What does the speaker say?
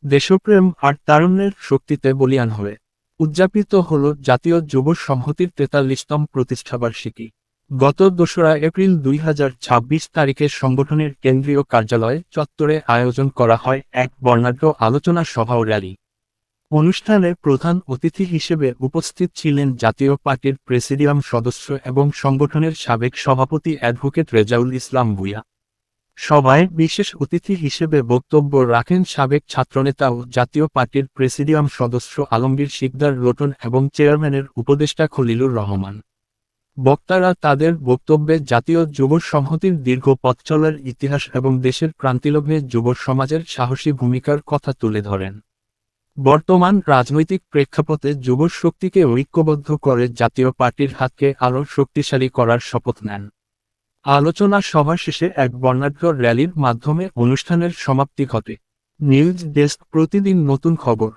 দেশপ্রেম আর তারুণ্যের শক্তিতে বলীয়ান হয়ে উদযাপিত হল জাতীয় যুব সংহতির ৪৩তম প্রতিষ্ঠাবার্ষিকী। গত ২রা এপ্রিল ২০২৬ তারিখে সংগঠনের কেন্দ্রীয় কার্যালয় চত্বরে আয়োজন করা হয় এক বর্ণাঢ্য আলোচনা সভা ও র্যালি। অনুষ্ঠানে প্রধান অতিথি হিসেবে উপস্থিত ছিলেন জাতীয় পার্টির প্রেসিডিয়াম সদস্য এবং সংগঠনের সাবেক সভাপতি অ্যাডভোকেট রেজাউল ইসলাম ভূঁইয়া। সভায় বিশেষ অতিথি হিসেবে বক্তব্য রাখেন সাবেক ছাত্রনেতা ও জাতীয় পার্টির প্রেসিডিয়াম সদস্য আলমগীর শিকদার রতন এবং চেয়ারম্যানের উপদেষ্টা খলিলুর রহমান। বক্তারা তাদের বক্তব্যে জাতীয় যুব সংহতির দীর্ঘ পথ চলার ইতিহাস এবং দেশের ক্রান্তিলগ্নে যুব সমাজের সাহসী ভূমিকার কথা তুলে ধরেন। বর্তমান রাজনৈতিক প্রেক্ষাপটে যুব শক্তিকে ঐক্যবদ্ধ করে জাতীয় পার্টির হাতকে আরও শক্তিশালী করার শপথ নেন। আলোচনা সভা শেষে এক বর্ণাঢ্য র্যালির মাধ্যমে অনুষ্ঠানের সমাপ্তি ঘটে। নিউজ ডেস্ক, প্রতিদিন নতুন খবর।